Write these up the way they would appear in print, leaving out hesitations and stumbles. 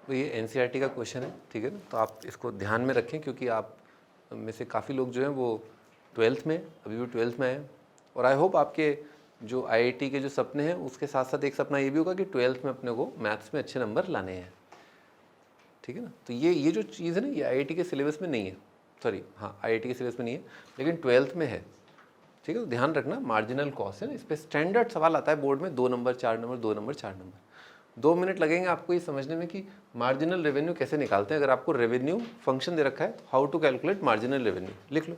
तो ये एनसीईआरटी का क्वेश्चन है, ठीक है ना, तो आप इसको ध्यान में रखें क्योंकि आप में से काफ़ी लोग जो हैं वो 12th में, अभी भी 12th में हैं, और आई होप आपके जो आईआईटी के जो सपने हैं उसके साथ साथ एक सपना ये भी होगा कि 12th में अपने को मैथ्स में अच्छे नंबर लाने हैं, ठीक है ना। तो ये जो चीज़ है ना, ये आईआईटी के सिलेबस में नहीं है, सॉरी हाँ आईआईटी के सिलेबस में नहीं है, लेकिन 12th में है, ठीक है। तो ध्यान रखना, मार्जिनल कॉस्ट है ना, इस पर स्टैंडर्ड सवाल आता है बोर्ड में, 2 number 4 number 2 number 4 number. 2 minute लगेंगे आपको ये समझने में कि मार्जिनल रेवेन्यू कैसे निकालते हैं। अगर आपको रेवेन्यू फंक्शन दे रखा है, how to calculate marginal revenue, लिख लो।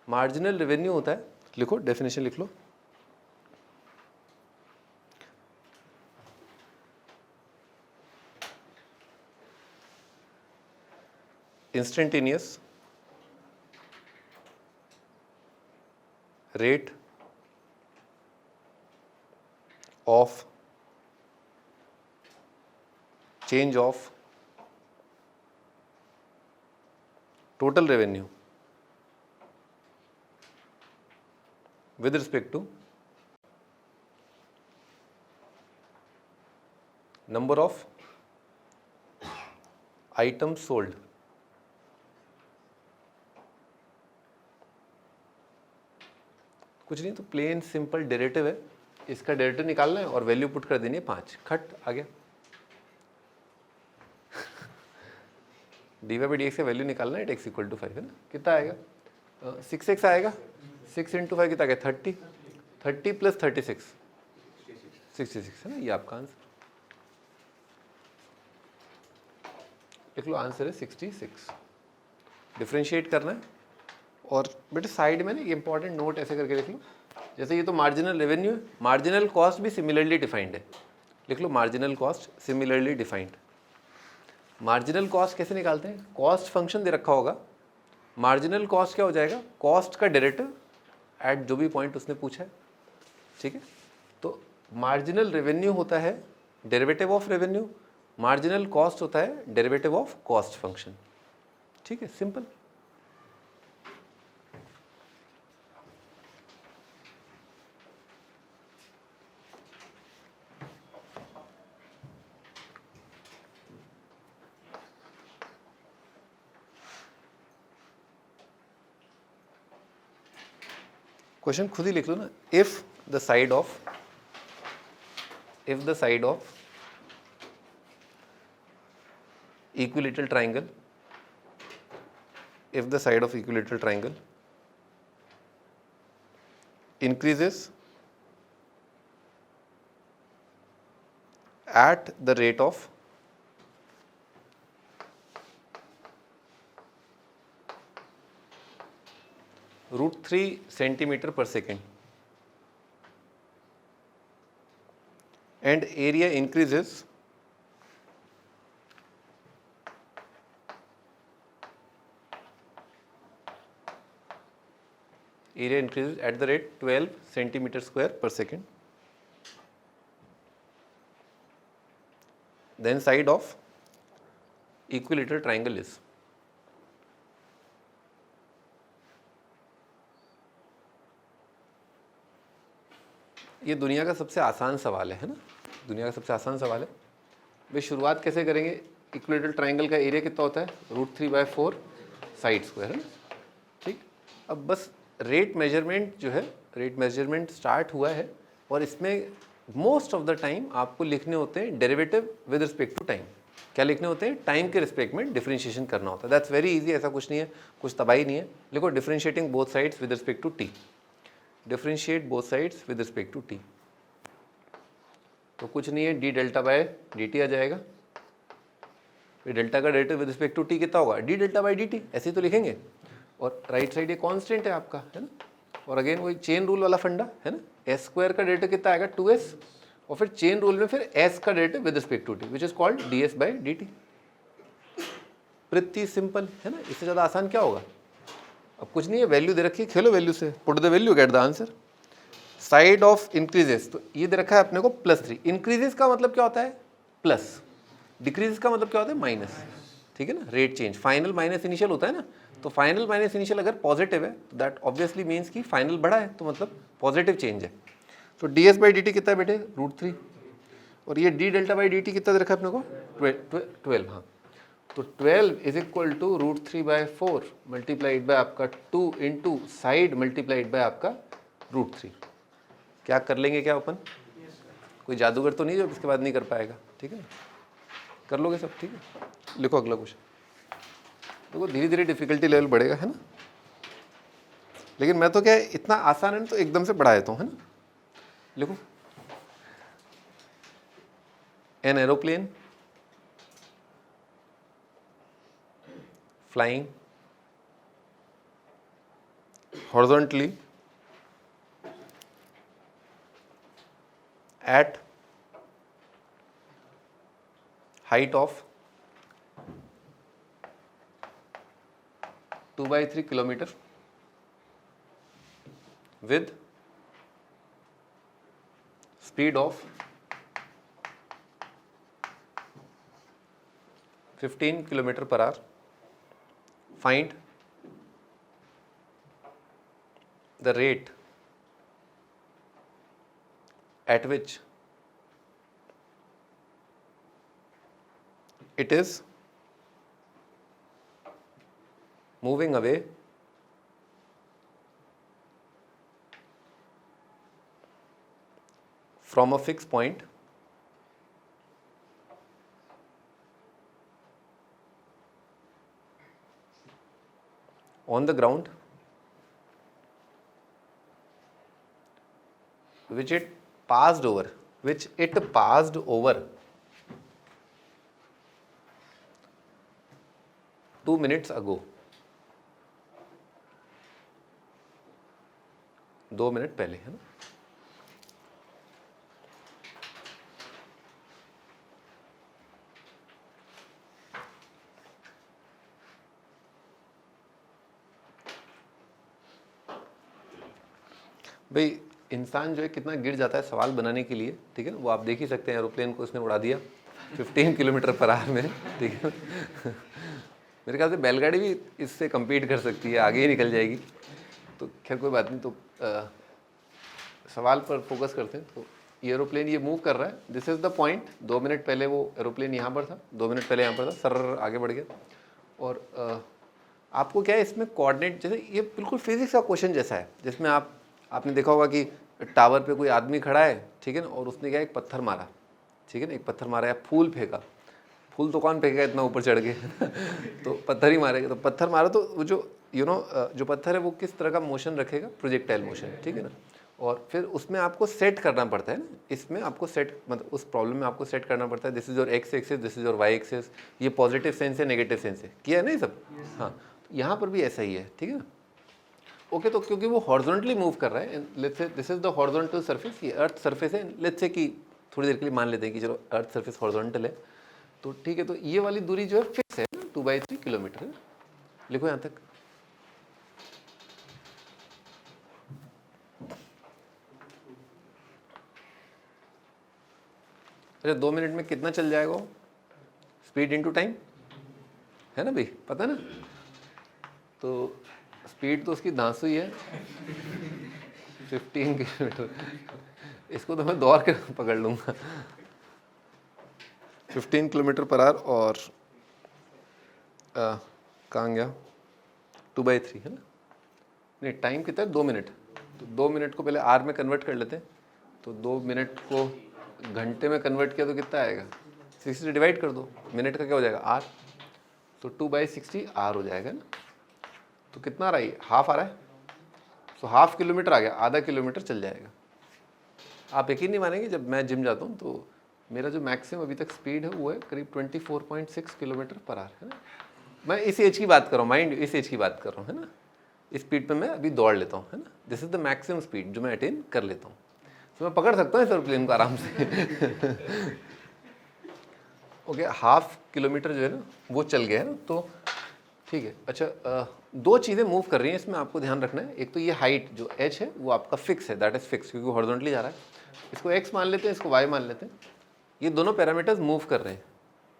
मार्जिनल रेवेन्यू होता है, लिखो डेफिनेशन लिख लो, instantaneous rate of change of total revenue with respect to number of items sold। कुछ नहीं, तो प्लेन सिंपल डेरिवेटिव है, इसका डेरिवेटिव निकालना है और वैल्यू पुट कर देनी है 5, खट आ गया। dy/dx का वैल्यू निकालना है, x = 5 है ना, कितना आएगा 6x आएगा, 6 × 5 कितना आ गया 30, 30 + 36 66 है ना, ये आपका आंसर, लिख लो आंसर है 66। डिफ्रेंशिएट करना है और बेटे साइड में ना एक इंपॉर्टेंट नोट ऐसे करके लिख लो, जैसे ये तो मार्जिनल रेवेन्यू है, मार्जिनल कॉस्ट भी सिमिलरली डिफाइंड है, लिख लो marginal cost similarly defined. Marginal cost कैसे निकालते हैं, कॉस्ट फंक्शन दे रखा होगा, मार्जिनल कॉस्ट क्या हो जाएगा, कॉस्ट का डेरिवेटिव एट जो भी पॉइंट उसने पूछा है, ठीक है। तो मार्जिनल रेवेन्यू होता है derivative of revenue, marginal cost होता है डेरिवेटिव ऑफ कॉस्ट फंक्शन, ठीक है, सिंपल। क्वेश्चन खुद ही लिख लो ना, if the side of equilateral triangle, if the side of equilateral triangle increases at the rate of √3 cm/s and area increases at the rate 12 cm²/s, then side of equilateral triangle is। ये दुनिया का सबसे आसान सवाल है ना, दुनिया का सबसे आसान सवाल है भाई। शुरुआत कैसे करेंगे, इक्विलेटरल ट्राइंगल का एरिया कितना होता है, √3/4 साइड स्क्वायर है ना, ठीक। अब बस रेट मेजरमेंट जो है, रेट मेजरमेंट स्टार्ट हुआ है और इसमें मोस्ट ऑफ द टाइम आपको लिखने होते हैं derivative with respect to time. क्या लिखने होते हैं, टाइम के रिस्पेक्ट में डिफरेंशिएशन करना होता है, दैट्स वेरी इजी, ऐसा कुछ नहीं है, कुछ तबाही नहीं है। लिखो differentiating both sides with respect to T, differentiate both sides with respect to T. तो कुछ नहीं है, d∆/dt आ जाएगा, फिर डेल्टा का derivative with respect to T कितना होगा, d∆/dt, ऐसे ही तो लिखेंगे। और राइट साइड ये कांस्टेंट है आपका, है ना, और अगेन वही चेन रूल वाला फंडा है ना, s² का डेरिवेटिव कितना आएगा 2s, और फिर चेन रूल में फिर s का derivative with respect to T which is called ds/dt। Pretty simple है ना, इससे ज़्यादा आसान क्या होगा। अब कुछ नहीं है, वैल्यू दे रखी है, खेलो वैल्यू से, put the value get the answer. Side of increases, तो ये दे रखा है अपने को +3, इंक्रीजेस का मतलब क्या होता है प्लस, डिक्रीजेस का मतलब क्या होता है माइनस, ठीक है ना। Rate change, final minus initial होता है ना, तो फाइनल माइनस इनिशियल अगर पॉजिटिव है तो दैट ऑब्वियसली मीन्स कि फाइनल बड़ा है, तो मतलब पॉजिटिव चेंज है। तो ds/dt कितना है बेटे, √3, और ये D delta by D T कितना दे रखा है अपने को 12, हाँ। तो 12 is equal to √3/4 multiplied by आपका 2 इंटू साइड मल्टीप्लाइड बाय आपका √3। क्या कर लेंगे क्या अपन? कोई जादूगर तो नहीं जो इसके बाद नहीं कर पाएगा, ठीक है ना? कर लोगे सब, ठीक है। लिखो अगला क्वेश्चन। देखो धीरे धीरे डिफिकल्टी लेवल बढ़ेगा, है ना? लेकिन मैं तो क्या है, इतना आसान है तो एकदम से बढ़ा देता हूँ, है ना? लिखो, an aeroplane flying horizontally at height of 2/3 kilometer with speed of 15 kilometer per hour. Find the rate at which it is moving away from a fixed point on the ground which it passed over 2 minutes ago. 2 minute पहले, है ना? भाई इंसान जो है कितना गिर जाता है सवाल बनाने के लिए, ठीक है ना? वो आप देख ही सकते हैं, एरोप्लेन को उसने उड़ा दिया 15 किलोमीटर पर आवर में, ठीक है। मेरे ख्याल से बैलगाड़ी भी इससे compete कर सकती है, आगे ही निकल जाएगी। तो खैर कोई बात नहीं, तो सवाल पर फोकस करते हैं। तो ये एरोप्लेन ये मूव कर रहा है, this is the point. 2 minute पहले वो एरोप्लेन यहाँ पर था, 2 मिनट पहले यहाँ पर था, सर आगे बढ़ गया। और आपको क्या है इसमें कोऑर्डिनेट, जैसे ये बिल्कुल फिजिक्स का क्वेश्चन जैसा है, जिसमें आपने देखा होगा कि टावर पे कोई आदमी खड़ा है, ठीक है ना, और उसने क्या एक पत्थर मारा, ठीक है ना, एक पत्थर मारा या फूल फेंका। फूल तो कौन फेंकेगा इतना ऊपर चढ़ के तो पत्थर ही मारेगा। तो पत्थर मारा तो वो जो जो पत्थर है वो किस तरह का मोशन रखेगा? प्रोजेक्टाइल मोशन, ठीक है ना। और फिर उसमें आपको सेट करना पड़ता है ना, इसमें आपको सेट, मतलब उस प्रॉब्लम में आपको सेट करना पड़ता है, this is your X axis, this is your Y axis, ये पॉजिटिव सेंस है, नेगेटिव सेंस है, किया है ना ये सब? हाँ, यहाँ पर भी ऐसा ही है, ठीक है ना। ओके, तो क्योंकि वो हॉरिजॉन्टली मूव कर रहा है, let's say this is the horizontal surface, ये अर्थ सरफेस है, लेट्स से कि थोड़ी देर के लिए मान लेते हैं कि चलो अर्थ सरफेस हॉरिजॉन्टल है, तो ठीक है। तो ये वाली दूरी जो है फिक्स है, 2/3 किलोमीटर है। लिखो यहाँ तक। अच्छा, 2 मिनट में कितना चल जाएगा? स्पीड इनटू टाइम, है ना भाई, पता ना? तो स्पीड तो उसकी धांसू ही है 15 किलोमीटर। इसको तो मैं दौड़ के पकड़ लूँगा 15 किलोमीटर पर आवर। और कहाँ गया? 2/3 है ना? नहीं, टाइम कितना है? 2 मिनट। तो 2 मिनट को पहले आर में कन्वर्ट कर लेते हैं। तो 2 मिनट को घंटे में कन्वर्ट किया तो कितना आएगा? 60 से डिवाइड कर दो, मिनट का क्या हो जाएगा? आर। तो 2/60 आर हो जाएगा ना। तो कितना आ रहा है? हाफ आ रहा है। तो हाफ किलोमीटर आ गया, आधा किलोमीटर चल जाएगा। आप यकीन नहीं मानेंगे, जब मैं जिम जाता हूँ तो मेरा जो मैक्सिमम अभी तक स्पीड है वो है करीब 24.6 किलोमीटर पर आवर, है ना। मैं इस एज की बात कर रहा हूँ, माइंड, इस एज की बात कर रहा हूँ, है ना। इस स्पीड पे मैं अभी दौड़ लेता हूँ, है ना। This is the maximum speed जो मैं अटेन कर लेता हूँ। तो मैं पकड़ सकता हूँ इस एरोप्लेन को आराम से ओके, हाफ किलोमीटर जो है ना वो चल गया है ना, तो ठीक है। अच्छा, 2 चीज़ें मूव कर रही हैं इसमें, आपको ध्यान रखना है। एक तो ये हाइट जो h है वो आपका फिक्स है, दैट इज फिक्स, क्योंकि हॉरिजॉन्टली जा रहा है। इसको x मान लेते हैं, इसको y मान लेते हैं। ये दोनों पैरामीटर्स मूव कर रहे हैं,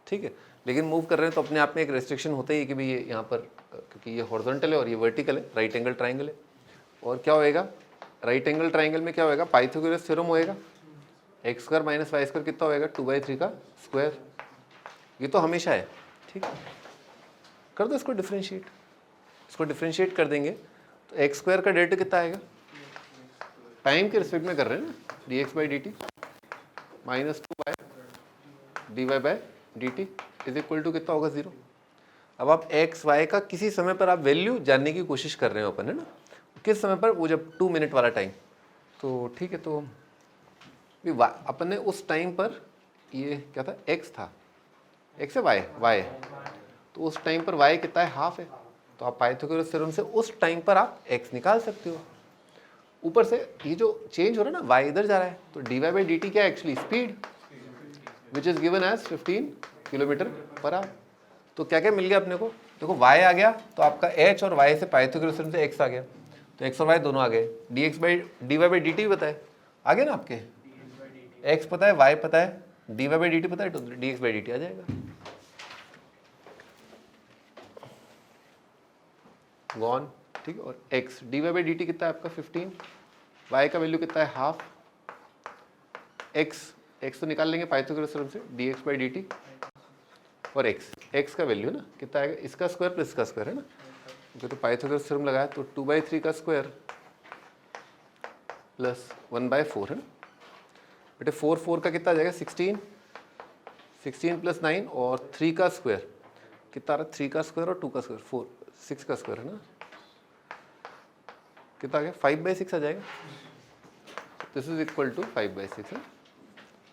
ठीक है। लेकिन मूव कर रहे हैं तो अपने आप में एक रेस्ट्रिक्शन होता ही है कि भाई ये यहाँ पर, क्योंकि ये हॉरिजॉन्टल है और ये वर्टिकल है, राइट एंगल ट्राइंगल है। और क्या होएगा? राइट एंगल ट्राइंगल में क्या होएगा? पाइथागोरस थ्योरम होएगा, X square minus Y square कितना होएगा 2/3 का स्क्वायर, ये तो हमेशा है, ठीक है। कर दो इसको डिफ्रेंशिएट, इसको डिफ्रेंशिएट कर देंगे तो एक्स स्क्वायर का डेरिवेटिव कितना आएगा, टाइम के रिस्पेक्ट में कर रहे हैं ना, D X by D T minus 2 D Y by D T is equal to कितना होगा 0। अब आप एक्स वाई का किसी समय पर आप वैल्यू जानने की कोशिश कर रहे हो अपन, है ना, किस समय पर, वो जब 2 मिनट वाला टाइम, तो ठीक है। तो अपन ने उस टाइम पर ये क्या था, एक्स था, एक्स है वाई, तो उस टाइम पर वाई कितना है, हाफ है, तो आप पाइथागोरस थ्योरम से उस टाइम पर आप एक्स निकाल सकते हो। ऊपर से ये जो चेंज हो रहा है ना, वाई इधर जा रहा है, तो D Y by D T क्या है actually, speed which is given as 15 kilometre per hour. तो क्या क्या मिल गया अपने को, देखो y आ गया तो आपका h और y से पाइथागोरस थ्योरम से x आ गया, तो x और y दोनों आ गए, dx by D Y by D T भी पता है, आ गया ना आपके, x पता है, y पता है, D Y by D T पता है, तो dx बाई डी टी आ जाएगा। गॉन, ठीक है। और x D Y by D T कितना है आपका 15, y का वैल्यू कितना है हाफ, x तो निकाल लेंगे पाइथागोरस थ्योरम से, dx बाई डी टी, और x का वैल्यू ना कितना आएगा, इसका स्क्वायर प्लस इसका स्क्वायर, है ना, ओके। तो पाइथागोरस थ्योरम लगाया तो 2/3 का स्क्वायर प्लस 1/4, है ना बेटे, 4 का कितना आ जाएगा 16 प्लस 9 और 3 का स्क्वायर कितना आ रहा है, 3 का स्क्वायर और 2 का स्क्वायर 4, 6 का स्क्वायर, है ना, कितना आ गया 5/6 आ जाएगा। दिस इज इक्वल टू 5/6, है,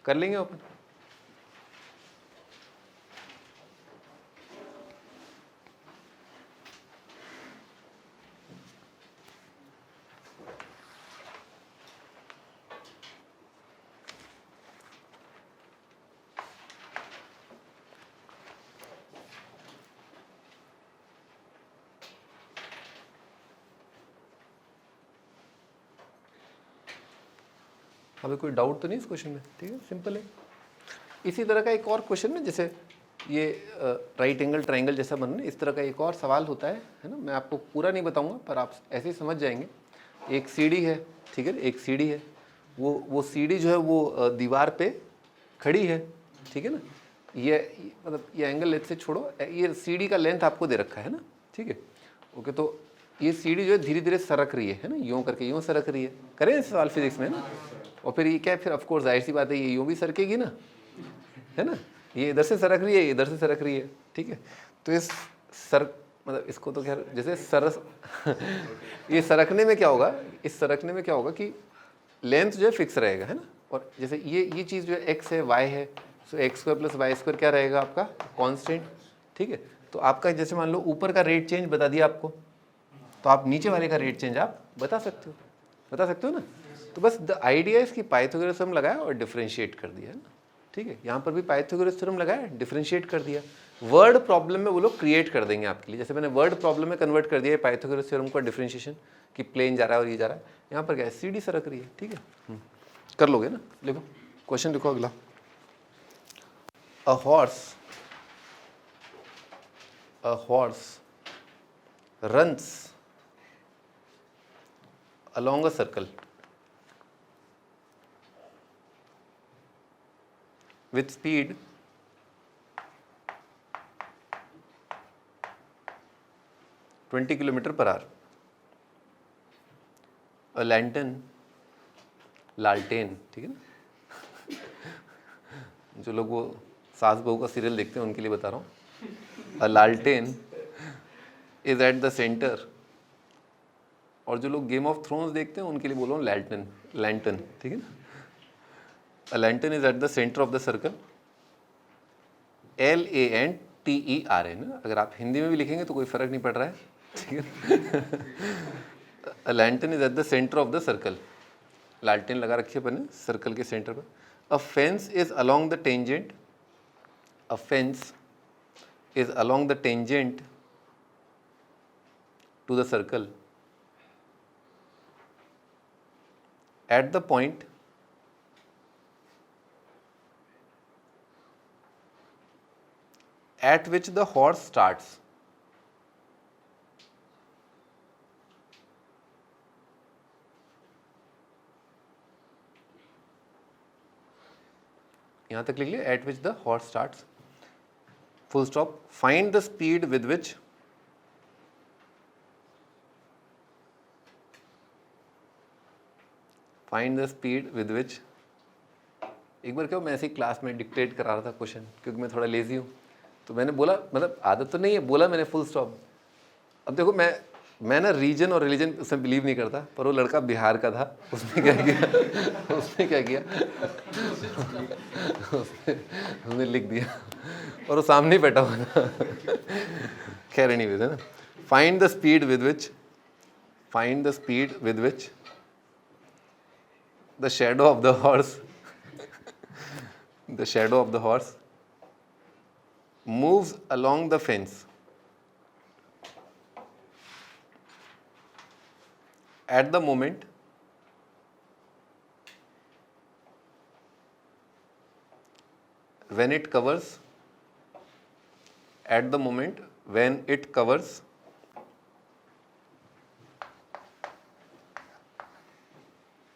कर लेंगे अपन। अभी कोई डाउट तो नहीं इस क्वेश्चन में, ठीक है, सिंपल है। इसी तरह का एक और क्वेश्चन में, जैसे ये राइट एंगल ट्राइंगल जैसा बनना, इस तरह का एक और सवाल होता है ना, मैं आपको पूरा नहीं बताऊंगा पर आप ऐसे ही समझ जाएंगे। एक सीढ़ी है, ठीक है, एक सीढ़ी है, वो सीढ़ी जो है वो दीवार पे खड़ी है, ठीक है ना, ये मतलब ये एंगल लेंथ से छोड़ो, ये सीढ़ी का लेंथ आपको दे रखा है ना, ठीक है, ओके। तो ये सीढ़ी जो है धीरे धीरे सरक रही है ना, यूँ करके यूँ सरक रही है, करें सवाल फिजिक्स में ना, और फिर ये क्या है, फिर ऑफकोर्स जाहिर सी बात है ये यूँ भी सरकेगी ना, है ना, ये इधर से सरक रही है, ये इधर से सरक रही है, ठीक है। तो इस मतलब इसको तो खैर जैसे सरस ये सरकने में क्या होगा, इस सरकने में क्या होगा कि लेंथ जो है फिक्स रहेगा, है ना, और जैसे ये चीज़ जो है एक्स है वाई है, so X square plus Y square क्या रहेगा आपका कांस्टेंट, ठीक है। तो आपका जैसे मान लो ऊपर का रेट चेंज बता दिया आपको, तो आप नीचे वाले का रेट चेंज आप बता सकते हो ना। तो बस द आइडिया इसकी पाइथागोरस थ्योरम लगाया और डिफरेंशिएट कर दिया, है ना, ठीक है। यहाँ पर भी पाइथागोरस थ्योरम लगाया, डिफरेंशिएट कर दिया। वर्ड प्रॉब्लम में वो लोग क्रिएट कर देंगे आपके लिए, जैसे मैंने वर्ड प्रॉब्लम में कन्वर्ट कर दिया पाइथागोरस थ्योरम का डिफरेंशिएशन, कि प्लेन जा रहा है और ये जा रहा है, यहाँ पर क्या है सीढ़ी सरक रही है, ठीक है। कर लोगे ना, लिखो क्वेश्चन, लिखो अगला। A horse runs along a circle with speed 20 kilometre per hour. A लालटेन, ठीक है ना, जो लोग वो सास बहू का सीरियल देखते हैं उनके लिए बता रहा हूँ। अ लालटेन इज एट द सेंटर, और जो लोग गेम ऑफ थ्रोन्स देखते हैं उनके लिए बोल रहा हूँ लैंटन, ठीक है ना। A lantern is at the centre of the circle, LANTER ना, अगर आप हिंदी में भी लिखेंगे तो कोई फर्क नहीं पड़ रहा है, ठीक है। A lantern is at the centre of the circle, लालटेन लगा रखी है अपन ने सर्कल के सेंटर पर। अ fence is along the tangent, a fence is along the tangent to the circle at the point at which the horse starts. यहाँ तक लिख लिया, eight which the horse starts, full stop. Find the speed with which find the speed with which. एक बार क्या मैं ऐसे ही class में dictate करा रहा था क्वेश्चन, क्योंकि मैं थोड़ा लेजी हूँ, तो मैंने बोला, मतलब आदत तो नहीं है, बोला मैंने फुल स्टॉप। अब देखो मैं ना रीजन और रिलीजन उसमें बिलीव नहीं करता, पर वो लड़का बिहार का था, उसने क्या किया उसने लिख दिया और वो सामने ही बैठा हुआ था। खैर एनीवेज है ना, find the speed with which the shadow of the horse moves along the fence at the moment when it covers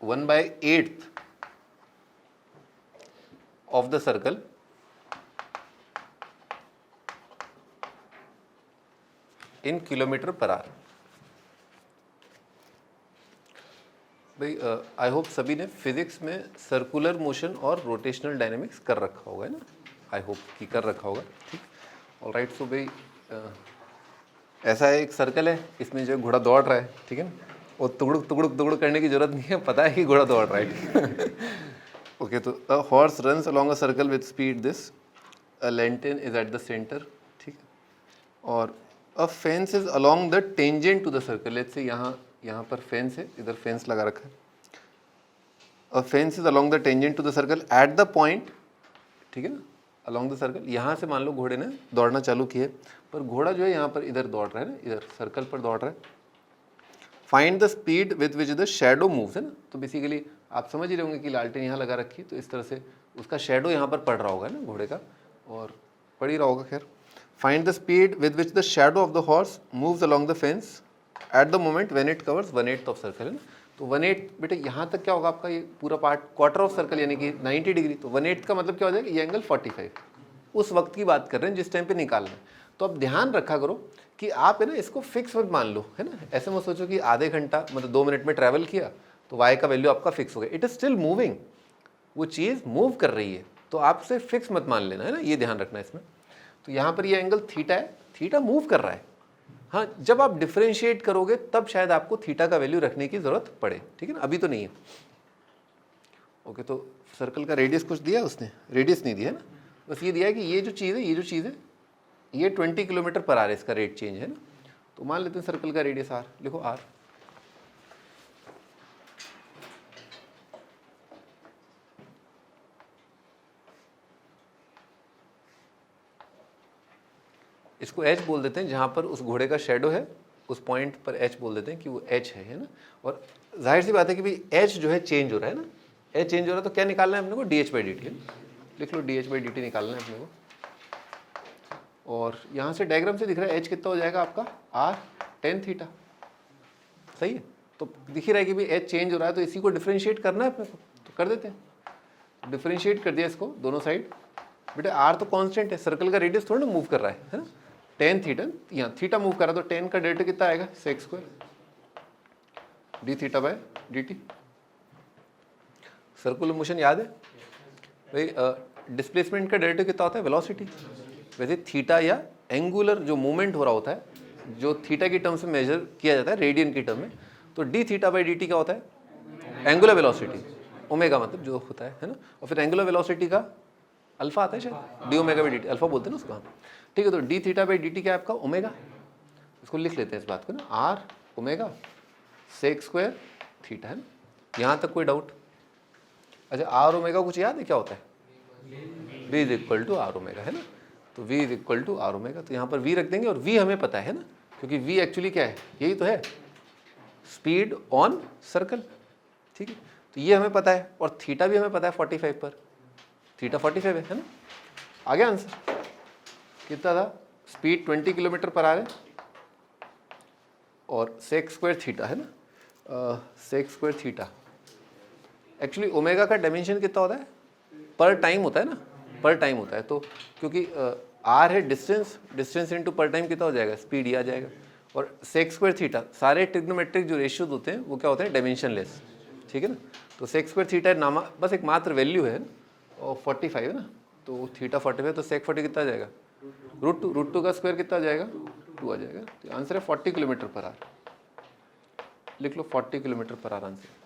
1/8 of the circle in kilometre per our. भाई आई होप सभी ने फिजिक्स में circular motion और rotational dynamics कर रखा होगा, है ना, आई होप कि कर रखा होगा। ठीक, ऑलराइट। सो भाई ऐसा है, एक सर्कल है, इसमें जो घोड़ा दौड़ रहा है, ठीक है ना, और तुगड़ुक करने की जरूरत नहीं है, पता है कि घोड़ा दौड़ रहा है। ओके, तो a horse runs along a circle with speed this, a lantern is at the centre, ठीक है, और a fence is along the tangent to the circle. Let's say यहाँ पर फेंस है, इधर फेंस लगा रखा है। A fence is along the tangent to the circle at the point, ठीक है ना, अलोंग द सर्कल। यहाँ से मान लो घोड़े ने दौड़ना चालू किया, पर घोड़ा जो है यहाँ पर इधर दौड़ रहा है ना, इधर सर्कल पर दौड़ रहा है। Find the speed with which the shadow moves, है ना। तो बेसिकली आप समझ ही रहे होंगे कि लालटेन यहाँ लगा रखी है, तो इस तरह से उसका शेडो यहाँ पर पड़ रहा होगा ना घोड़े का, और पड़ ही रहा होगा। खैर, find the speed with which the shadow of the horse moves along the fence at the moment when it covers 1/8 of circle, है ना। तो 1/8 बेटे यहाँ तक क्या होगा आपका, ये पूरा पार्ट क्वार्टर ऑफ सर्कल यानी कि 90 डिग्री। तो 1/8 का मतलब क्या हो जाएगा, ये एंगल 45। उस वक्त की बात कर रहे हैं जिस टाइम पे निकालना है। तो अब ध्यान रखा करो कि आप है ना इसको फिक्स मत मान लो, है ना। ऐसे मत सोचो कि आधे घंटा मतलब 2 मिनट में ट्रैवल किया तो y का वैल्यू आपका फिक्स हो गया। इट इज स्टिल मूविंग, वो चीज़ मूव कर रही है, तो आप उसे फिक्स मत मान लेना, है ना, ये ध्यान रखना है इसमें। तो यहाँ पर ये एंगल थीटा है, थीटा मूव कर रहा है। हाँ, जब आप डिफ्रेंशिएट करोगे तब शायद आपको थीटा का वैल्यू रखने की जरूरत पड़े, ठीक है ना, अभी तो नहीं है। ओके, तो सर्कल का रेडियस कुछ दिया उसने, रेडियस नहीं दिया है ना, बस ये दिया है कि ये जो चीज़ है ये 20 किलोमीटर पर आवर इसका रेट चेंज है ना। तो मान लेते हैं सर्कल का रेडियस r, लिखो r। इसको h बोल देते हैं, जहाँ पर उस घोड़े का शेडो है उस पॉइंट पर h बोल देते हैं कि वो h है ना। और जाहिर सी बात है कि भाई h जो है चेंज हो रहा है ना, h चेंज हो रहा है, तो क्या निकालना है अपने को, dh/dt। लिख लो dh/dt निकालना है अपने को। और यहाँ से डायग्राम से दिख रहा है h कितना हो जाएगा आपका, r tan थीटा, सही है। तो दिख ही रहा है कि भाई h चेंज हो रहा है, तो इसी को डिफ्रेंशिएट करना है अपने को, तो कर देते हैं। डिफ्रेंशिएट कर दिया इसको दोनों साइड। बेटा r तो कांस्टेंट है, सर्कल का रेडियस थोड़ा ना मूव कर रहा है ना। tan थीटा, यहाँ थीटा मूव कर रहा है, तो tan का डेरिवेटिव कितना आएगा, sec² dθ/dt। सर्कुलर मोशन याद है भाई, डिस्प्लेसमेंट का डेरिवेटिव कितना होता है, वेलोसिटी। वैसे थीटा या एंगुलर जो मूवमेंट हो रहा होता है, जो थीटा की टर्म्स में मेजर किया जाता है रेडियन की टर्म में, तो dθ/dt क्या होता है, एंगुलर वेलोसिटी, ओमेगा मतलब जो होता है ना। और फिर एंगुलर वेलोसिटी का अल्फा आता है शायद, d⍵/dt, अल्फा बोलते हैं ना उसको, ठीक है। तो dθ/dt क्या है आपका, ओमेगा। इसको लिख लेते हैं इस बात को ना, r ओमेगा sec² थीटा, है ना। यहाँ तक कोई डाउट? अच्छा, r ओमेगा कुछ याद है क्या होता है, v is equal to r omega, है ना। तो v is equal to r omega, तो यहाँ पर v रख देंगे, और v हमें पता है ना, क्योंकि v एक्चुअली क्या है, यही तो है, स्पीड ऑन सर्कल, ठीक है। तो ये हमें पता है, और थीटा भी हमें पता है 45 पर, थीटा 45 है ना। आ गया आंसर, कितना था, स्पीड 20 किलोमीटर पर आ रहे, और sec² थीटा, है ना, sec² थीटा। एक्चुअली ओमेगा का डायमेंशन कितना होता है, पर टाइम होता है ना, पर टाइम होता है। तो क्योंकि आर है डिस्टेंस, डिस्टेंस इनटू पर टाइम कितना हो जाएगा, स्पीड ही आ जाएगा। और सेक स्क्वायर थीटा, सारे ट्रिग्नोमेट्रिक जो रेशियोज होते हैं वो क्या होते हैं, डायमेंशनलेस, ठीक है ना। तो सेक स्क्वायर थीटा नामा बस एक मात्र वैल्यू है और 45 है ना, तो थीटा 45, तो सेक 40 कितना आ जाएगा, रूट टू का स्क्वायर कितना आ जाएगा, 2 आ जाएगा। तो आंसर है 40 किलोमीटर पर आवर, लिख लो 40 किलोमीटर पर आवर आंसर।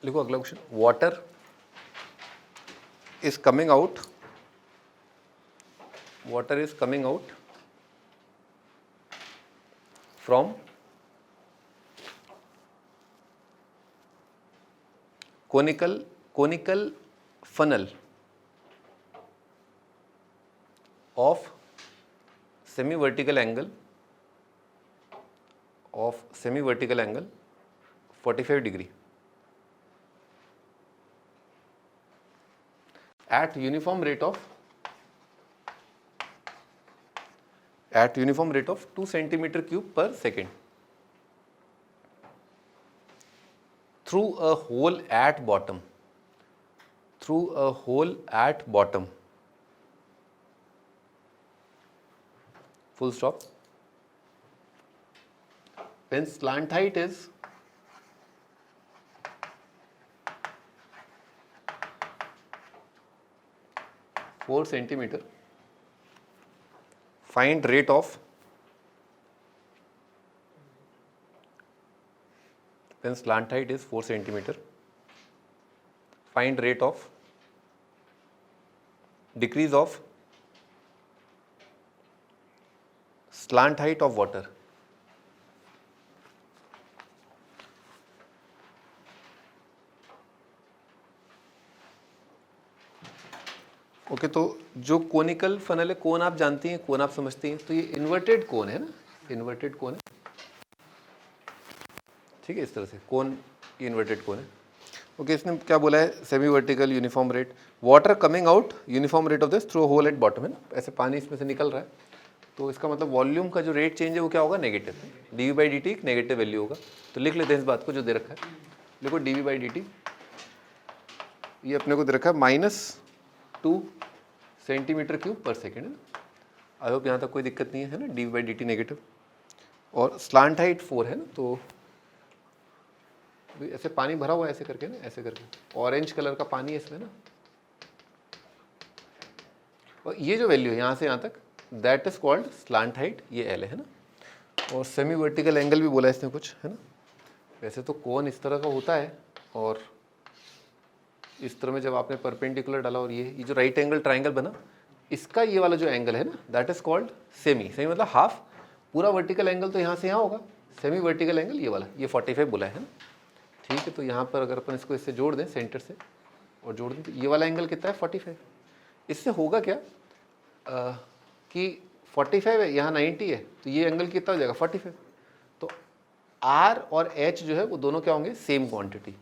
लिखो अगला question, water is coming out, water is coming out from conical funnel of semi vertical angle 45 degree at uniform rate of 2 centimeter cube per second through a hole at bottom, full stop, when slant height is 4 centimeter, find rate of, when slant height is 4 centimeter, find rate of decrease of slant height of water. Okay तो जो conical funnel है, कोन आप जानती हैं, कोन आप समझती हैं, तो ये इन्वर्टेड कोन है ना, इन्वर्टेड कोन है, ठीक है, इस तरह से कोन, ये इन्वर्टेड कोन है। ओके इसने क्या बोला है, semi vertical uniform rate, water coming out uniform rate of this through hole at bottom है ना, ऐसे पानी इसमें से निकल रहा है, तो इसका मतलब वॉल्यूम का जो रेट चेंज है वो क्या होगा, negative, D by D T एक नेगेटिव वैल्यू होगा। तो लिख लेते हैं इस बात को जो दे रखा है, देखो डी बाई डी टी ये अपने को दे रखा है -2 सेंटीमीटर क्यूब पर सेकेंड है। आई होप यहाँ तक कोई दिक्कत नहीं है ना, D by D T negative, और स्लांट हाइट 4 है ना, तो ऐसे पानी भरा हुआ है ऐसे करके ना, ऐसे करके ऑरेंज कलर का पानी है इसमें ना, और ये जो वैल्यू है यहाँ से यहाँ तक, that is called slant height, ये एल है ना। और सेमी वर्टिकल एंगल भी बोला इसने कुछ है ना, वैसे तो कोन इस तरह का होता है, और इस तरह में जब आपने परपेंडिकुलर डाला और ये जो राइट एंगल ट्राइंगल बना, इसका ये वाला जो एंगल है ना, that is called semi, semi मतलब हाफ, पूरा वर्टिकल एंगल तो यहाँ से यहाँ होगा, सेमी वर्टिकल एंगल ये वाला, ये 45 बोला है ना, ठीक है। तो यहाँ पर अगर अपन इसको इससे जोड़ दें सेंटर से और जोड़ दें, तो ये वाला एंगल कितना है 45, इससे होगा क्या कि 45 है, यहाँ 90 है, तो ये एंगल कितना हो जाएगा 45, तो आर और एच जो है वो दोनों क्या होंगे, सेम क्वांटिटी,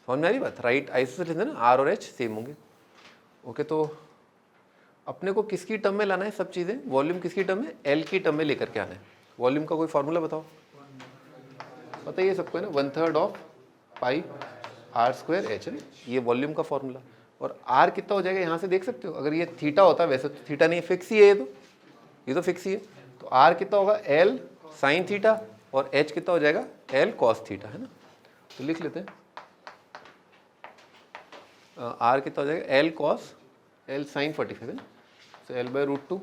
समझ में आ रही बात, राइट आइसोसेलेस लेते हैं ना, आर और एच सेम होंगे। ओके तो अपने को किसकी टर्म में लाना है सब चीज़ें, वॉल्यूम किसकी टर्म में, एल की टर्म में लेकर के आना है। वॉल्यूम का कोई फार्मूला बताओ, बताइए सबको है ना, 1/3 of pi R square H है, ये वॉल्यूम का फॉर्मूला। और आर कितना हो जाएगा यहाँ से देख सकते हो, अगर ये थीटा होता, वैसे तो थीटा नहीं, फिक्स ही है ये तो फिक्स ही है, तो आर कितना होगा एल साइन थीटा, और एच कितना हो जाएगा एल कॉस थीटा है ना। तो लिख लेते हैं आर कितना हो जाएगा एल कॉस एल साइन 45 है ना, तो एल बाय √2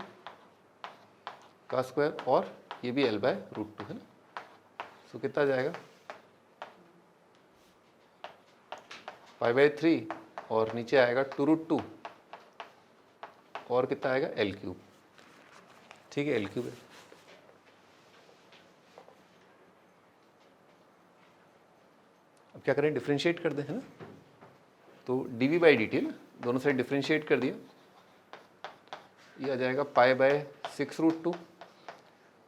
का स्क्वायर, और ये भी एल बाय √2 है ना, तो कितना जाएगा π/3, और नीचे आएगा 2√2, और कितना आएगा L3, ठीक है L3 है। अब क्या करें, डिफ्रेंशिएट कर दें है ना, तो dv/dt है ना, दोनों साइड डिफ्रेंशिएट कर दिया, ये आ जाएगा π/6√2,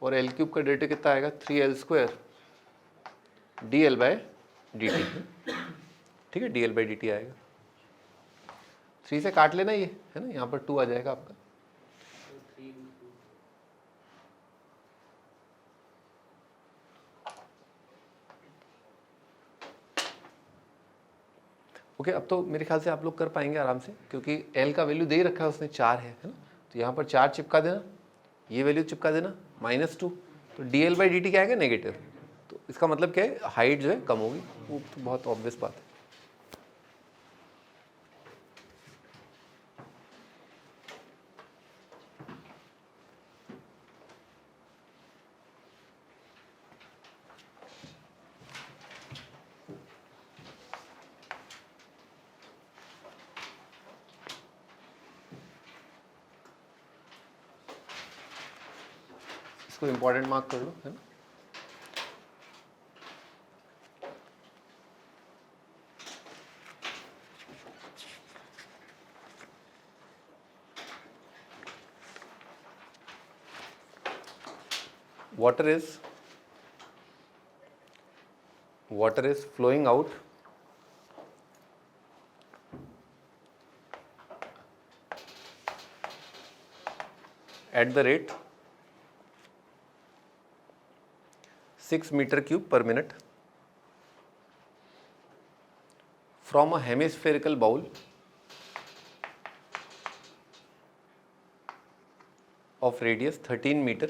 और L3 का डेरिवेटिव कितना आएगा 3L² D L by D T, ठीक है, D L by D T आएगा। 3 से काट लेना ये, है ना, यहाँ पर 2 आ जाएगा आपका। ओके, अब तो मेरे ख्याल से आप लोग कर पाएंगे आराम से, क्योंकि एल का वैल्यू दे ही रखा है उसने, 4 है ना, तो यहाँ पर 4 चिपका देना, ये वैल्यू चिपका देना -2, तो D L by D T क्या आएगा, नेगेटिव। तो इसका मतलब क्या है, हाइट जो है कम होगी, वो तो बहुत ऑब्वियस बात है। इसको इम्पोर्टेंट मार्क कर लो, है ना। water is flowing out at the rate 6 meter cube per minute from a hemispherical bowl of radius 13 meter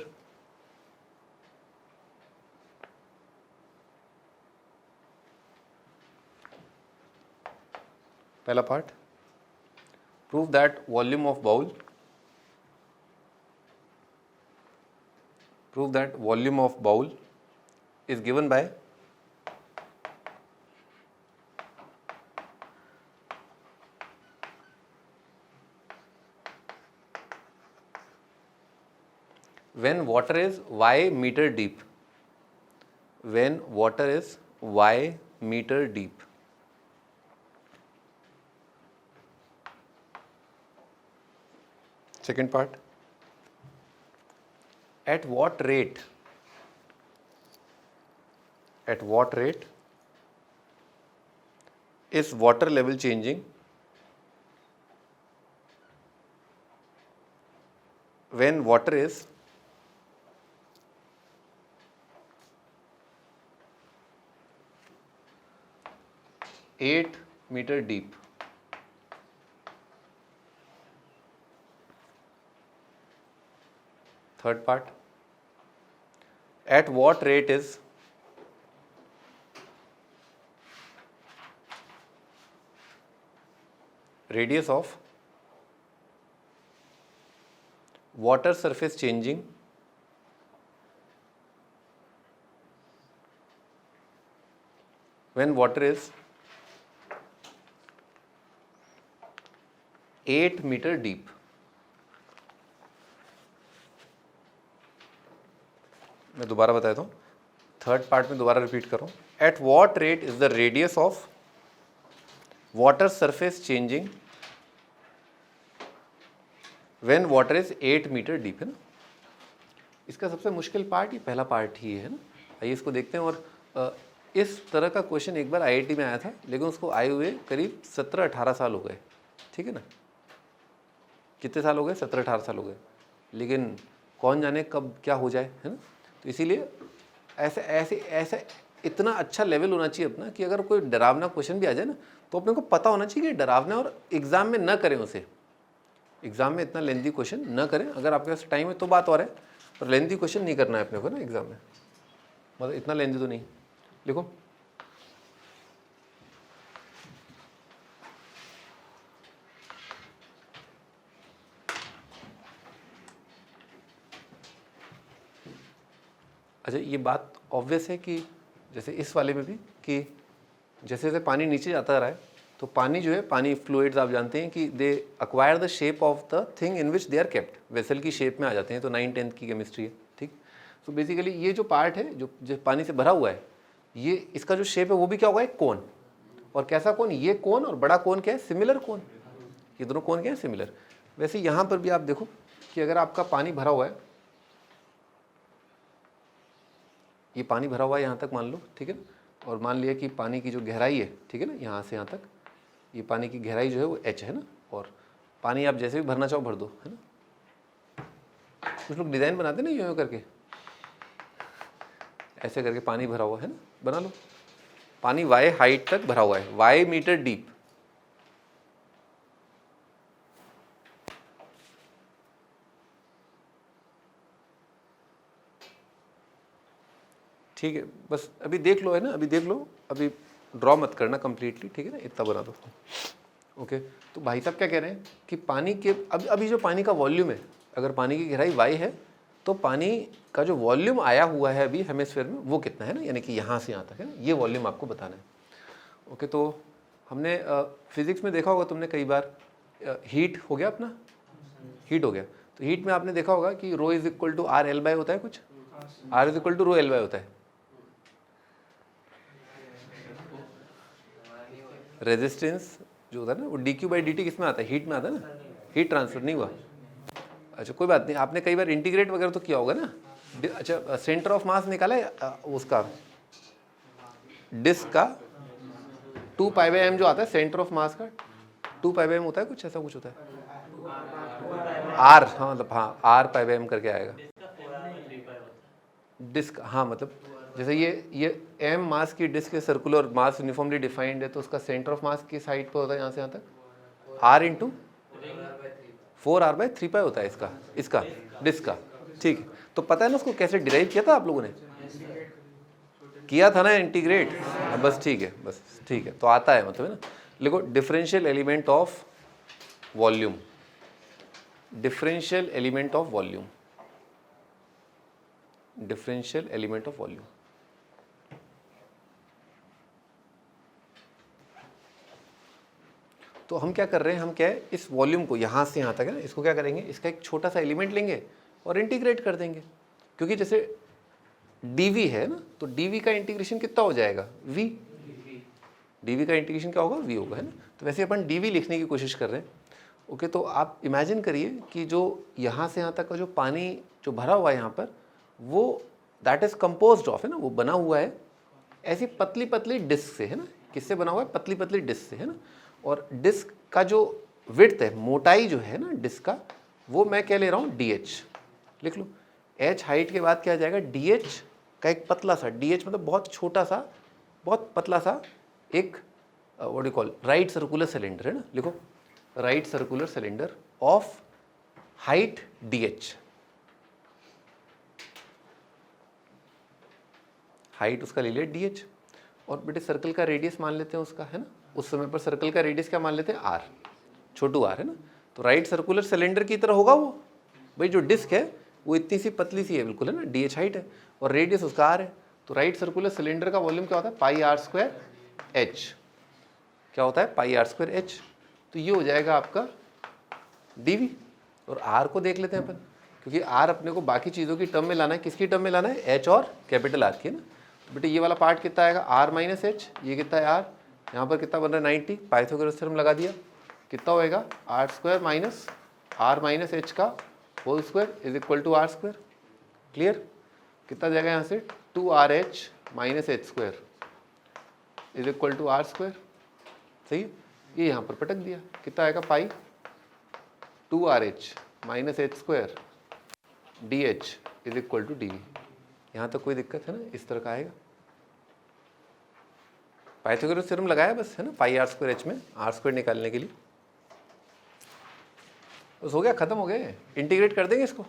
पहला part, prove that volume of bowl is given by when water is y meter deep, when water is y meter deep. Second part, at what rate is water level changing when water is 8 meter deep. Third part, at what rate is radius of water surface changing when water is 8 meter deep. मैं दोबारा बता देता हूँ, third part में दोबारा repeat कर रहा हूँ। At what rate is the radius of water surface changing when water is 8 metre deep, है ना। इसका सबसे मुश्किल पार्ट ये पहला पार्ट ही है ना। आइए इसको देखते हैं। और इस तरह का क्वेश्चन एक बार आईआईटी में आया था, लेकिन उसको आए हुए करीब 17-18 साल हो गए, ठीक है ना। कितने साल हो गए? 17-18 साल हो गए, लेकिन कौन जाने कब क्या हो जाए, है ना। तो इसीलिए ऐसे ऐसे ऐसे इतना अच्छा लेवल होना चाहिए अपना कि अगर कोई डरावना क्वेश्चन भी आ जाए ना, तो अपने को पता होना चाहिए कि डरावना, और एग्ज़ाम में न करें उसे। एग्ज़ाम में इतना लेंथी क्वेश्चन न करें। अगर आपके पास टाइम है तो बात और है, पर लेंथी क्वेश्चन नहीं करना है अपने को ना एग्ज़ाम में। मतलब इतना लेंथी तो नहीं। लिखो, अच्छा ये बात ऑब्वियस है कि जैसे इस वाले में भी कि जैसे जैसे पानी नीचे जाता रहा है, तो पानी जो है, पानी फ्लूइड्स आप जानते हैं कि they acquire the shape of the thing in which they are kept, vessel की शेप में आ जाते हैं। तो 9th-10th की केमिस्ट्री है, ठीक। तो बेसिकली ये जो पार्ट है जो पानी से भरा हुआ है, ये इसका जो शेप है वो भी क्या होगा, एक कोन। और कैसा कोन? ये कोन, और बड़ा कोन क्या है? सिमिलर कोन। ये दोनों कोन क्या है? सिमिलर। वैसे यहाँ पर भी आप देखो कि अगर आपका पानी भरा हुआ है, ये पानी भरा हुआ है यहाँ तक मान लो, ठीक है। और मान लिया कि पानी की जो गहराई है, ठीक है ना, यहाँ से यहाँ तक, ये पानी की गहराई जो है वो h है ना, और पानी आप जैसे भी भरना चाहो भर दो, है ना। कुछ लोग डिज़ाइन बनाते ना यूँ करके, ऐसे करके पानी भरा हुआ है ना, बना लो। पानी y हाइट तक भरा हुआ है, y मीटर डीप। ठीक है, बस अभी देख लो, है ना, अभी देख लो, अभी ड्रॉ मत करना कंप्लीटली, ठीक है ना, इतना बना दो। ओके, तो भाई साहब क्या कह रहे हैं कि पानी के अभी जो पानी का वॉल्यूम है, अगर पानी की गहराई y है तो पानी का जो वॉल्यूम आया हुआ है अभी हेमिस्फीयर में वो कितना है ना, यानी कि यहाँ से यहाँ तक है ना, ये वॉल्यूम आपको बताना है। ओके, तो हमने फिजिक्स में देखा होगा तुमने कई बार, हीट हो गया अपना, हीट हो गया, तो हीट में आपने देखा होगा कि rho is equal to R L by होता है, कुछ R is equal to rho L by होता है। रेजिस्टेंस जो होता है ना वो D Q by D T किस में आता है, हीट में आता है ना, हीट ट्रांसफर नहीं हुआ। अच्छा कोई बात नहीं, आपने कई बार इंटीग्रेट वगैरह तो किया होगा ना। अच्छा, सेंटर ऑफ मास निकाला है उसका, डिस्क का 2 पाई बाई एम जो आता है सेंटर ऑफ मास का, 2 पाई बाई एम होता है, कुछ ऐसा कुछ होता है, आर, हाँ मतलब हाँ आर पाई बाई एम करके आएगा डिस्क, हाँ मतलब जैसे ये एम मास की डिस्क है, सर्कुलर मास यूनिफॉर्मली डिफाइंड है, तो उसका सेंटर ऑफ मास की साइड पे होता है यहाँ से यहाँ तक, आर इंटू 4r/3 पाई होता है इसका डिस्क का। ठीक है, तो पता है ना उसको कैसे डिराइव किया था आप लोगों ने, किया था ना इंटीग्रेट, बस ठीक है, बस ठीक है, तो आता है मतलब, है ना। लिखो differential element of volume, differential element of volume, differential element of volume. तो हम क्या कर रहे हैं, हम क्या है इस वॉल्यूम को यहाँ से यहाँ तक है ना, इसको क्या करेंगे, इसका एक छोटा सा एलिमेंट लेंगे और इंटीग्रेट कर देंगे, क्योंकि जैसे dv है ना, तो dv का इंटीग्रेशन कितना हो जाएगा, v, dv का इंटीग्रेशन क्या होगा, v होगा, है ना। तो वैसे अपन dv लिखने की कोशिश कर रहे हैं। ओके, तो आप इमेजिन करिए कि जो यहाँ से यहाँ तक का जो पानी जो भरा हुआ है यहाँ पर, वो दैट इज कंपोज्ड ऑफ, है ना, वो बना हुआ है ऐसी पतली पतली डिस्क से, है ना। किससे बना हुआ है, पतली पतली डिस्क से, है ना। और डिस्क का जो विड्थ है, मोटाई जो है ना डिस्क का, वो मैं क्या ले रहा हूँ, डी लिख लो। h हाइट के बाद क्या आ जाएगा, डी का एक पतला सा, डी मतलब बहुत छोटा सा, बहुत पतला सा एक what do call right circular cylinder, है ना। लिखो right circular cylinder of height D height उसका ले लिया डी और बेटे सर्कल का रेडियस मान लेते हैं उसका, है ना। उस समय पर सर्कल का रेडियस क्या मान लेते हैं, आर, छोटू आर, है ना। तो राइट सर्कुलर सिलेंडर की तरह होगा वो, भाई जो डिस्क है वो इतनी सी पतली सी है बिल्कुल, है ना, डी हाइट है और रेडियस उसका आर है। तो राइट सर्कुलर सिलेंडर का वॉल्यूम क्या होता है, पाई आर स्क्वायर एच, क्या होता है, पाई आर स्क्वायर एच। तो ये हो जाएगा आपका डीवी। और आर को देख लेते हैं अपन, क्योंकि आर अपने को बाकी चीज़ों की टर्म में लाना है, किसकी टर्म में लाना है, एच और कैपिटल आर की, है ना। तो बेटे ये वाला पार्ट कितना आएगा, आर माइनस एच, ये कितना है आर, यहाँ पर कितना बन रहा है 90, पाइथागोरस थ्योरम लगा दिया, कितना होएगा R square minus R minus H का whole square is equal to R square. Clear, कितना जाएगा यहाँ से 2RH minus H square is equal to R square. सही है, ये यहाँ पर पटक दिया, कितना आएगा pi 2RH minus H square D H is equal to D V. यहाँ तक कोई दिक्कत है ना, इस तरह का आएगा। पाइथागोरस थ्योरम लगाया बस, है ना, पाई आर स्क्वायर एच में आर स्क्वायर निकालने के लिए। बस हो गया, खत्म हो गए, इंटीग्रेट कर देंगे इसको।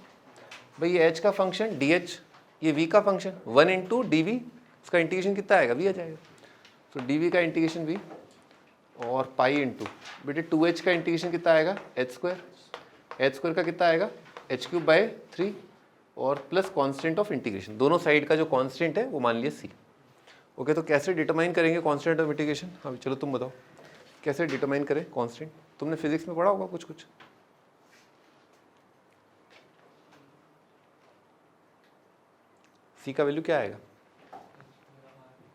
भाई ये h का फंक्शन डी एच, ये v का फंक्शन 1 इंटू डी वी, उसका इंटीग्रेशन कितना आएगा, v आ जाएगा। तो डी वी का इंटीग्रेशन v और पाई इंटू बेटे 2h का इंटीग्रेशन कितना आएगा, एच स्क्वायर का कितना आएगा h³ बाय 3 और प्लस कॉन्स्टेंट ऑफ इंटीग्रेशन, दोनों साइड का जो कॉन्स्टेंट है वो मान लिया c। ओके, तो कैसे डिटरमाइन करेंगे कॉन्स्टेंट ऑफ इंटीग्रेशन, हाँ चलो तुम बताओ कैसे डिटरमाइन करें कॉन्स्टेंट, तुमने फिजिक्स में पढ़ा होगा कुछ। सी का वैल्यू क्या आएगा,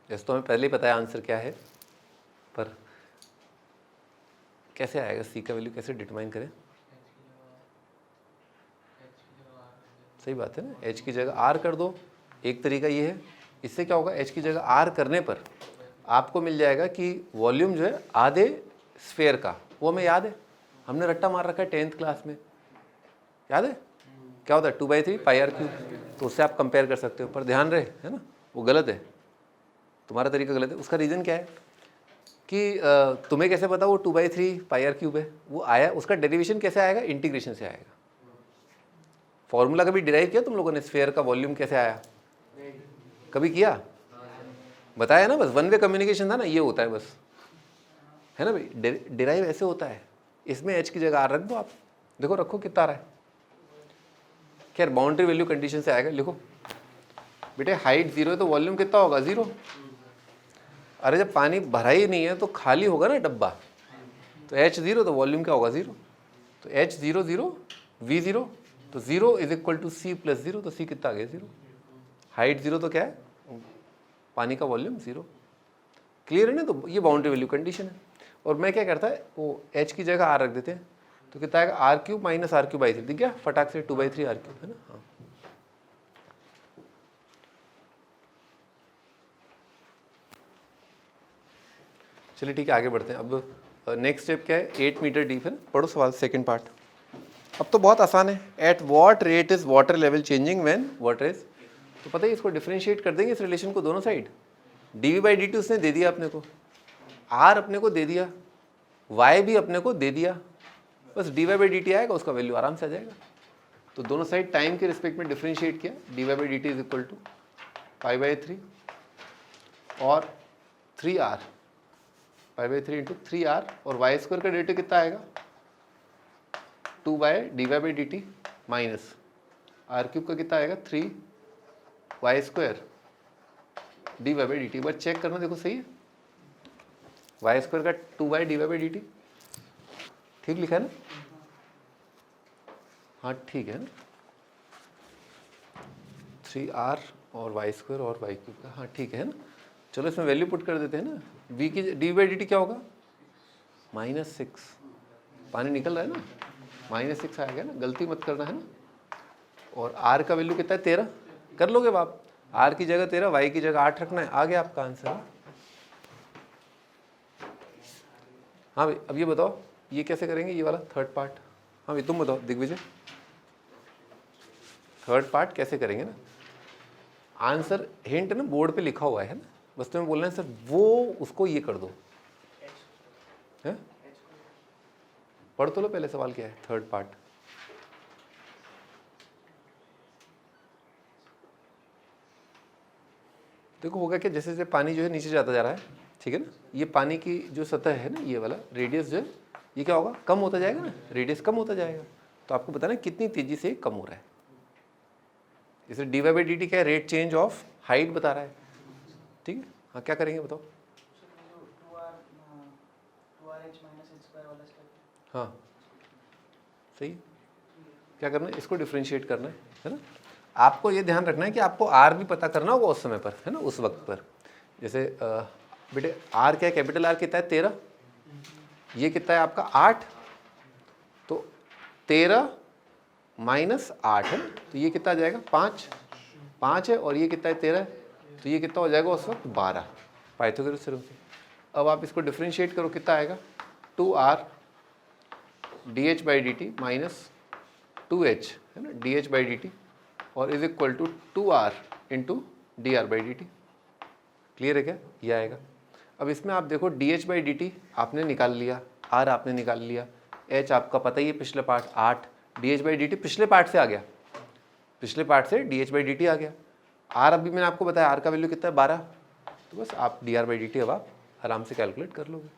जैसे तो हमें पहले ही पता है आंसर क्या है, पर कैसे आएगा सी का वैल्यू, कैसे डिटरमाइन करें। सही बात है ना, एच की जगह आर कर दो, एक तरीका ये है। इससे क्या होगा, एच की जगह आर करने पर आपको मिल जाएगा कि वॉल्यूम जो है आधे स्फेयर का, वो हमें याद है, हमने रट्टा मार रखा है 10th क्लास में, याद है क्या होता है 2/3 पाई आर क्यूब। तो उससे आप कंपेयर कर सकते हो, पर ध्यान रहे है ना वो गलत है, तुम्हारा तरीका गलत है। उसका रीज़न क्या है कि तुम्हें कैसे पता वो 2/3 पाई आर क्यूब है, वो आया, उसका डेरिवेशन कैसे आएगा, इंटीग्रेशन से आएगा। फॉर्मूला कभी डिराइव किया तुम लोगों ने, स्फेयर का वॉल्यूम कैसे आया, कभी किया, बताया ना, बस वन वे कम्युनिकेशन था ना, ये होता है बस, है ना भाई, डिराइव ऐसे होता है। इसमें एच की जगह आर रख दो आप, देखो रखो कितना आ रहा है। खैर बाउंड्री वैल्यू कंडीशन से आएगा, लिखो बेटे हाइट 0 है तो वॉल्यूम कितना होगा 0। अरे जब पानी भरा ही नहीं है तो खाली होगा ना डब्बा, तो h 0 तो वॉल्यूम क्या होगा 0। तो h 0 0 v 0, तो 0 is equal to c plus 0, तो c कितना आ गया 0। हाइट 0 तो क्या है, पानी का वॉल्यूम 0। क्लियर है ना, तो ये बाउंड्री वैल्यू कंडीशन है। और मैं क्या करता है, वो h की जगह r रख देते हैं, तो कितना आएगा R cube minus R cube by 3, दिख गया फटाक से 2/3 आर क्यूब, है ना। हाँ चलिए ठीक है, आगे बढ़ते हैं। अब नेक्स्ट स्टेप क्या है, 8 मीटर डीप है ना, पढ़ो सवाल सेकंड पार्ट। अब तो बहुत आसान है, at what rate is water level changing when water is, तो पता है इसको डिफरेंशिएट कर देंगे इस रिलेशन को दोनों side. D V by D T उसने दे दिया अपने को, आर अपने को दे दिया, वाई भी अपने को दे दिया, बस D Y by D T आएगा, उसका वैल्यू आराम से आ जाएगा। तो दोनों साइड टाइम के रिस्पेक्ट में डिफरेंशिएट किया, D Y by D T is equal to π/3 और 3r, π/3 इंटू 3r, और वाई स्क्वायर का डेरिवेटिव कितना आएगा 2/dy/dt माइनस आर क्यूब का कितना आएगा 3y² dy/dt। एक बार चेक करना, देखो सही है, वाई स्क्वायर का 2/dy/dt ठीक लिखा है ना, हाँ ठीक है ना, 3r और वाई स्क्वायर और वाई क्यूब का, हाँ ठीक है ना। चलो इसमें वैल्यू पुट कर देते हैं ना, v की dy/dt क्या होगा -6, पानी निकल रहा है ना, -6 आएगा ना, गलती मत करना है ना। और r का वैल्यू कितना है 13, कर लोगे आप, r की जगह 13, y की जगह 8 रखना है, आ गया आपका आंसर। हाँ भाई अब ये बताओ ये कैसे करेंगे, ये वाला थर्ड पार्ट, हाँ भाई तुम बताओ दिग्विजय, थर्ड पार्ट कैसे करेंगे ना। आंसर हिंट ना बोर्ड पे लिखा हुआ है ना, बस तुम्हें बोलना है सर वो उसको ये कर दो, है पढ़ तो लो पहले सवाल क्या है थर्ड पार्ट। देखो होगा क्या, जैसे जैसे पानी जो है नीचे जाता जा रहा है, ठीक है ना, ये पानी की जो सतह है ना, ये वाला रेडियस जो है ये क्या होगा, कम होता जाएगा ना, रेडियस कम होता जाएगा। तो आपको बताना कितनी तेजी से कम हो रहा है। जैसे dy/dt क्या है, रेट चेंज ऑफ हाइट बता रहा है, ठीक है। हाँ क्या करेंगे बताओ, हाँ सही, क्या करना है, इसको डिफ्रेंशिएट करना है ना। आपको ये ध्यान रखना है कि आपको आर भी पता करना होगा उस समय पर, है ना, उस वक्त पर। जैसे बेटे आर क्या है, कैपिटल आर कितना है 13, ये कितना है आपका 8, तो 13 माइनस 8 है, तो ये कितना आ जाएगा 5 है, और ये कितना है 13 है, तो ये कितना हो जाएगा उस वक्त 12, पाइथागोरस थ्योरम से। अब आप इसको डिफ्रेंशिएट करो, कितना आएगा 2r dh/dt माइनस 2h है ना dh/dt, और is equal to 2r into dr/dt। Clear है क्या, ये आएगा। अब इसमें आप देखो dh/dt आपने निकाल लिया, r आपने निकाल लिया, h आपका पता ही है पिछले पार्ट 8, dh/dt पिछले पार्ट से आ गया, पिछले पार्ट से dh/dt आ गया, r अभी मैंने आपको बताया r का वैल्यू कितना है 12, तो बस आप dr/dt अब आप आराम से कैलकुलेट कर लोगे।